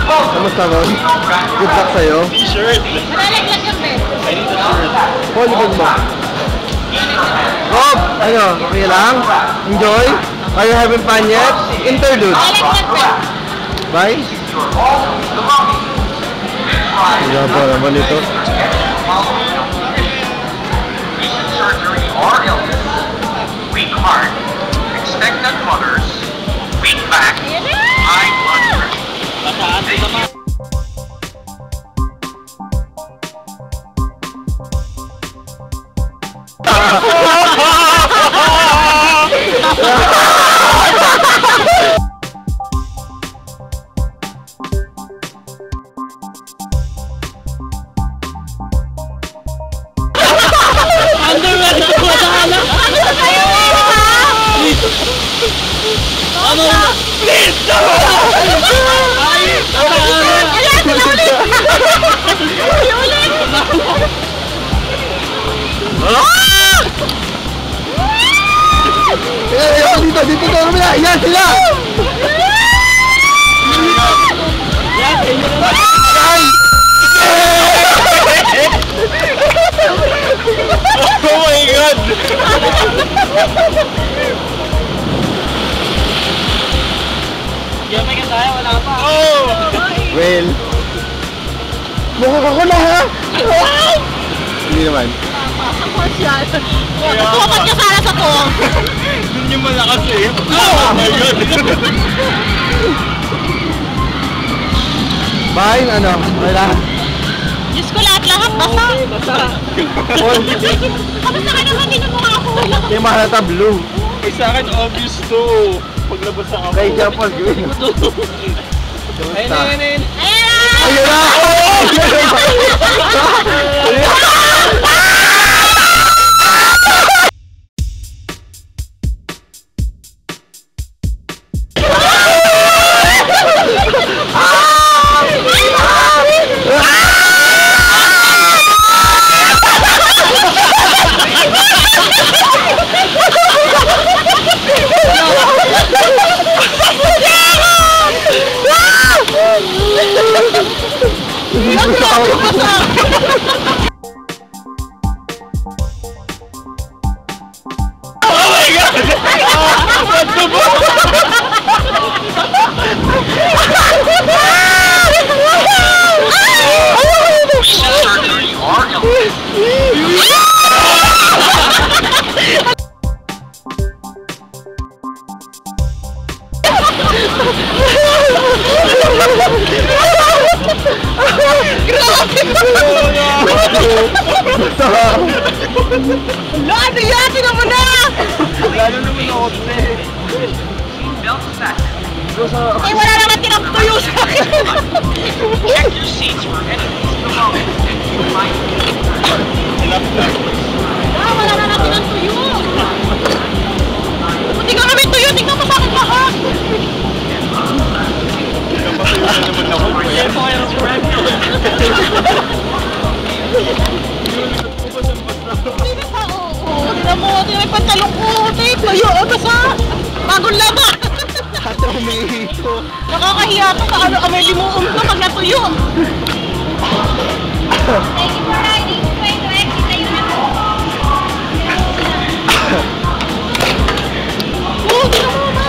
Kamusta, Ron? Good luck sa'yo. T-shirt. Malalaglag yung bed. I need a shirt. Volleyball mo. Rob, ano? Okay lang? Enjoy? Are you having fun yet? Interlude. Malalaglag bed. Bye? Gaba naman ito. Surgery or illness, weak heart, expectant mothers, weak back, high blood pressure. Dito na. Yan sila! Oh my God! Yamay ka tayo, wala pa. Oh! Well, mukha ko na ha? Hindi naman. Tapos yan. Tuwapat ka sana sa ko. Doon yung malakas eh. Oh my God! Bye, ano? Wala. Diyos ko lahat-lahat basa. Kamusta ka naman? Tinan mo nga ako. Yung mahalata blue. Eh sa akin obvious to. Paglabas ako. Kay Japol, green. Ayun. Ayun na! Surgery or illness. Ano yan? Tinan mo na! Lalo naman ako eh. Belt fastened. Eh, wala naman tinagtuyo sa akin. Check your seats for enemies below. Wala naman tinagtuyo. Buti ka kami tuyo. Tingnan mo sa akin lahat. Kapatuloy naman ako. Tingnan mo, tingnan may pantalong ko. Tuyo, basta. Bagong laba. Ate, umihito. Nakakahiya to. Paano kami limuong to pag natuyo? Thank you for riding train to exit the unit. Oo, tingnan mo ba?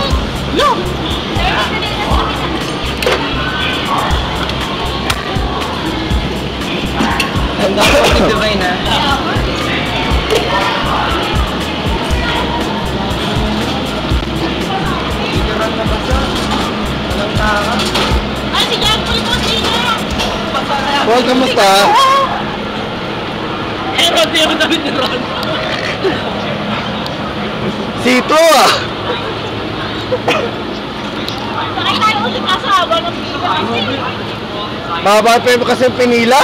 Look! Handa ko si Divine ha. Ay, si Jack Paul po sino? Paul, kamusta? Eh, Ron, di ako damit ni Ron. Sito ah! Sakay tayo ulit kasama ng pila kasi. Mahaba pa yung kasi pinila.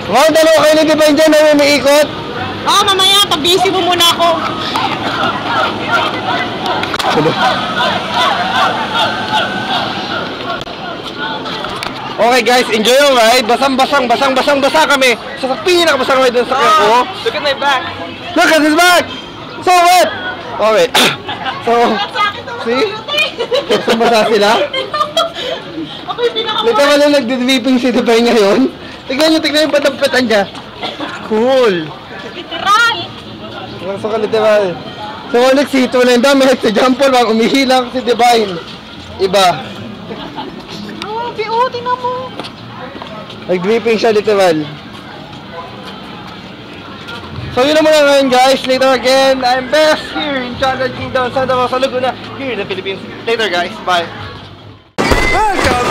Ron, dalawa kayo ni Divine dyan na umiikot. Oo, mamaya, pag-busy mo muna ako. Okay guys, enjoy yung ride. Basang-basa kami. Sa pinakabasang ride dun sa kaya ko. Look at my back. Look at his back! So what? Okay. So, see? Basang-basa sila. Ako yung pinaka... Literal na nagdi-dripping si Dubai ngayon. Tignan yung patapatan niya. Cool. Literal. Masok ka literal. So ulit si Ito na yung dami. Si Jampol, bang umihilang si Divine. Iba. Oh, tingnan mo. Nag-dripping siya literal. So yun na muna ngayon guys. Later again. I'm Best here in Chandler Kingdom, Santa Rosa, Laguna, here in the Philippines. Later guys. Bye. Welcome